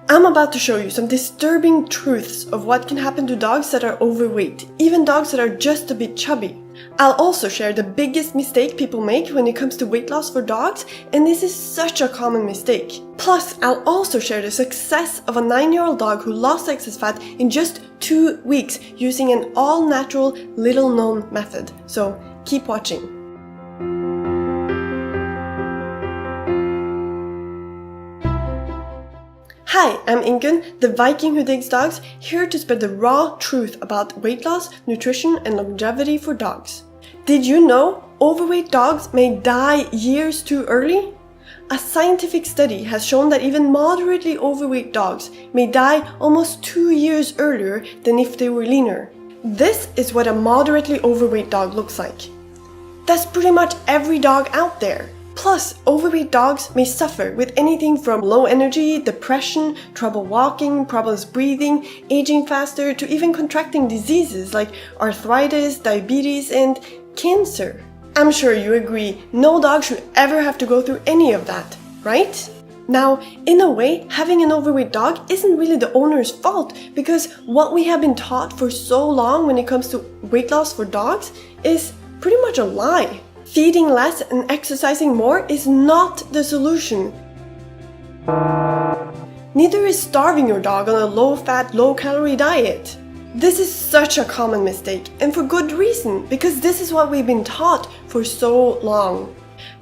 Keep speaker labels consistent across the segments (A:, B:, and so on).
A: I'm about to show you some disturbing truths of what can happen to dogs that are overweight, even dogs that are just a bit chubby. I'll also share the biggest mistake people make when it comes to weight loss for dogs, and this is such a common mistake. Plus, I'll also share the success of a 9-year-old dog who lost excess fat in just 2 weeks using an all-natural, little-known method. So, keep watching. Hi, I'm Ingun, the Viking who digs dogs, here to spread the raw truth about weight loss, nutrition, and longevity for dogs. Did you know overweight dogs may die years too early? A scientific study has shown that even moderately overweight dogs may die almost 2 years earlier than if they were leaner. This is what a moderately overweight dog looks like. That's pretty much every dog out there. Plus, overweight dogs may suffer with anything from low energy, depression, trouble walking, problems breathing, aging faster, to even contracting diseases like arthritis, diabetes, and cancer. I'm sure you agree, no dog should ever have to go through any of that, right? Now, in a way, having an overweight dog isn't really the owner's fault, because what we have been taught for so long when it comes to weight loss for dogs is pretty much a lie. Feeding less and exercising more is not the solution. Neither is starving your dog on a low-fat, low-calorie diet. This is such a common mistake, and for good reason, because this is what we've been taught for so long.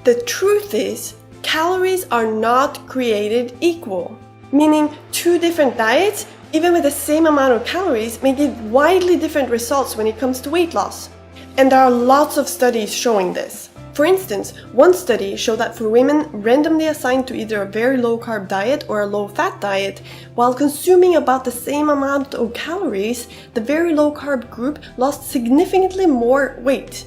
A: The truth is, calories are not created equal, meaning 2 different diets, even with the same amount of calories, may give widely different results when it comes to weight loss. And there are lots of studies showing this. For instance, one study showed that for women randomly assigned to either a very low-carb diet or a low-fat diet, while consuming about the same amount of calories, the very low-carb group lost significantly more weight.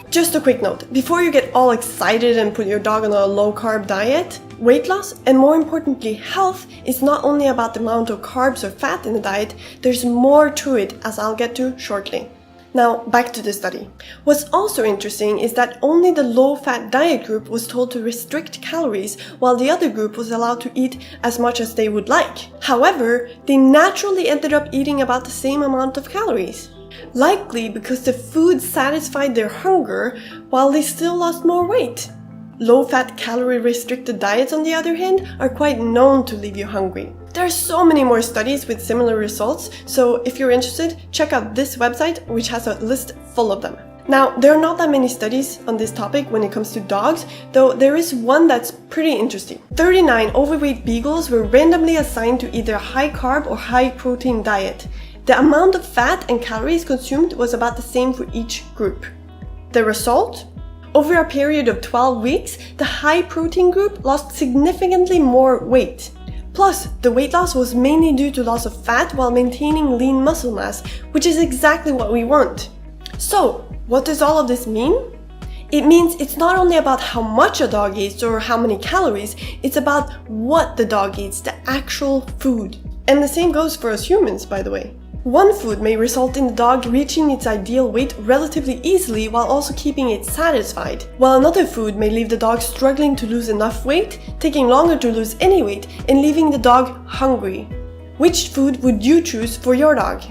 A: Just a quick note, before you get all excited and put your dog on a low-carb diet, weight loss, and more importantly health, is not only about the amount of carbs or fat in the diet, there's more to it, as I'll get to shortly. Now, back to the study. What's also interesting is that only the low-fat diet group was told to restrict calories, while the other group was allowed to eat as much as they would like. However, they naturally ended up eating about the same amount of calories. Likely because the food satisfied their hunger, while they still lost more weight. Low-fat, calorie-restricted diets, on the other hand, are quite known to leave you hungry. There are so many more studies with similar results, so if you're interested, check out this website, which has a list full of them. Now, there are not that many studies on this topic when it comes to dogs, though there is one that's pretty interesting. 39 overweight beagles were randomly assigned to either a high-carb or high-protein diet. The amount of fat and calories consumed was about the same for each group. The result? Over a period of 12 weeks, the high-protein group lost significantly more weight. Plus, the weight loss was mainly due to loss of fat while maintaining lean muscle mass, which is exactly what we want. So, what does all of this mean? It means it's not only about how much a dog eats or how many calories, it's about what the dog eats, the actual food. And the same goes for us humans, by the way. One food may result in the dog reaching its ideal weight relatively easily while also keeping it satisfied, while another food may leave the dog struggling to lose enough weight, taking longer to lose any weight, and leaving the dog hungry. Which food would you choose for your dog?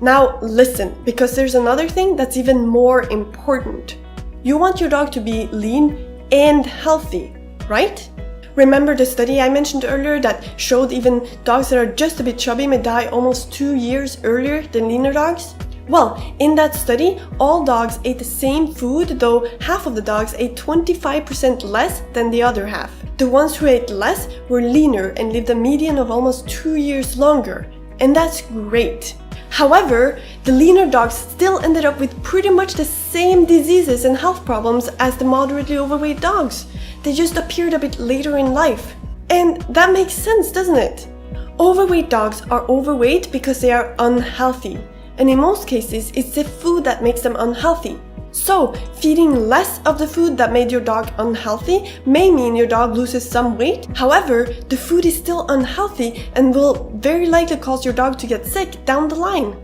A: Now listen, because there's another thing that's even more important. You want your dog to be lean and healthy, right? Remember the study I mentioned earlier that showed even dogs that are just a bit chubby may die almost 2 years earlier than leaner dogs? Well, in that study, all dogs ate the same food, though half of the dogs ate 25% less than the other half. The ones who ate less were leaner and lived a median of almost 2 years longer. And that's great. However, the leaner dogs still ended up with pretty much the same diseases and health problems as the moderately overweight dogs. They just appeared a bit later in life. And that makes sense, doesn't it? Overweight dogs are overweight because they are unhealthy. And in most cases, it's the food that makes them unhealthy. So, feeding less of the food that made your dog unhealthy may mean your dog loses some weight. However, the food is still unhealthy and will very likely cause your dog to get sick down the line.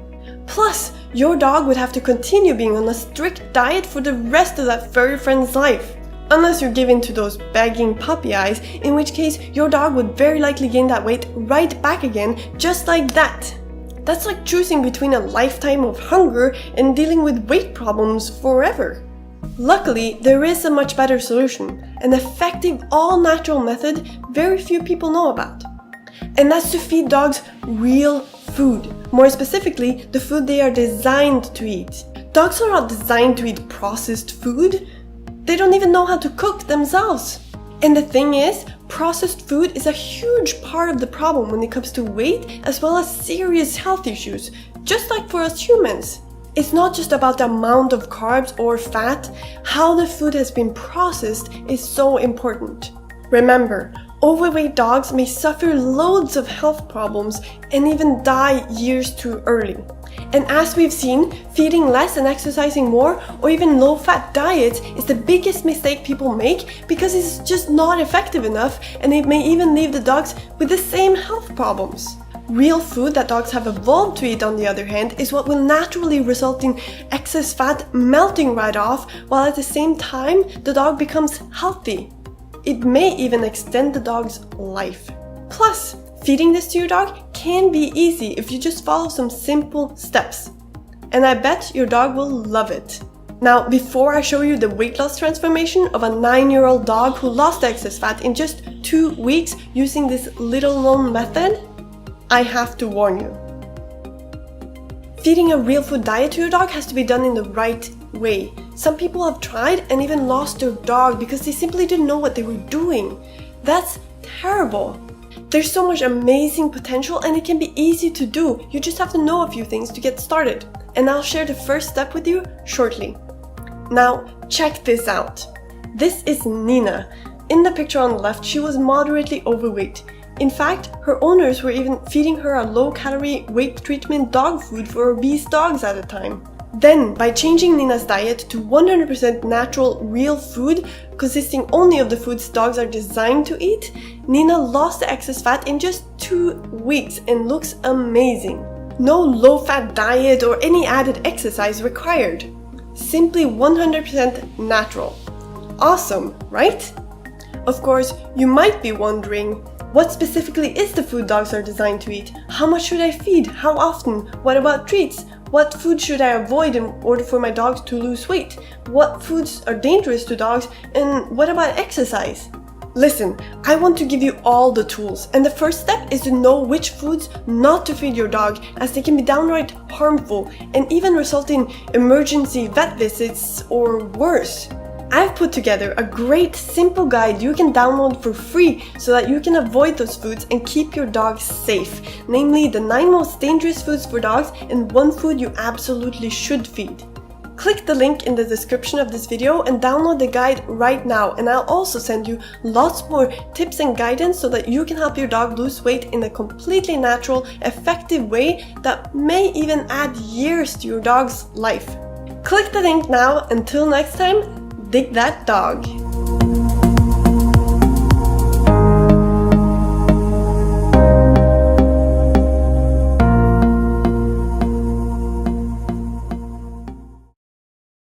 A: Plus, your dog would have to continue being on a strict diet for the rest of that furry friend's life. Unless you're given to those begging puppy eyes, in which case your dog would very likely gain that weight right back again, just like that. That's like choosing between a lifetime of hunger and dealing with weight problems forever. Luckily, there is a much better solution, an effective all-natural method very few people know about. And that's to feed dogs real food. More specifically, the food they are designed to eat. Dogs are not designed to eat processed food. They don't even know how to cook themselves. And the thing is, processed food is a huge part of the problem when it comes to weight as well as serious health issues, just like for us humans. It's not just about the amount of carbs or fat. How the food has been processed is so important. Remember, overweight dogs may suffer loads of health problems and even die years too early. And as we've seen, feeding less and exercising more, or even low-fat diets is the biggest mistake people make because it's just not effective enough, and it may even leave the dogs with the same health problems. Real food that dogs have evolved to eat, on the other hand, is what will naturally result in excess fat melting right off, while at the same time the dog becomes healthy. It may even extend the dog's life. Plus, feeding this to your dog can be easy if you just follow some simple steps. And I bet your dog will love it. Now, before I show you the weight loss transformation of a 9-year-old dog who lost excess fat in just 2 weeks using this little known method, I have to warn you. Feeding a real food diet to your dog has to be done in the right way. Some people have tried and even lost their dog because they simply didn't know what they were doing. That's terrible. There's so much amazing potential and it can be easy to do. You just have to know a few things to get started. And I'll share the first step with you shortly. Now, check this out. This is Nina. In the picture on the left, she was moderately overweight. In fact, her owners were even feeding her a low-calorie weight treatment dog food for obese dogs at the time. Then, by changing Nina's diet to 100% natural, real food, consisting only of the foods dogs are designed to eat, Nina lost the excess fat in just 2 weeks and looks amazing. No low-fat diet or any added exercise required. Simply 100% natural. Awesome, right? Of course, you might be wondering, what specifically is the food dogs are designed to eat? How much should I feed? How often? What about treats? What food should I avoid in order for my dogs to lose weight? What foods are dangerous to dogs? And what about exercise? Listen, I want to give you all the tools, and the first step is to know which foods not to feed your dog, as they can be downright harmful and even result in emergency vet visits or worse. I've put together a great simple guide you can download for free so that you can avoid those foods and keep your dog safe, namely the 9 most dangerous foods for dogs and 1 food you absolutely should feed. Click the link in the description of this video and download the guide right now, and I'll also send you lots more tips and guidance so that you can help your dog lose weight in a completely natural, effective way that may even add years to your dog's life. Click the link now. Until next time, dig that dog.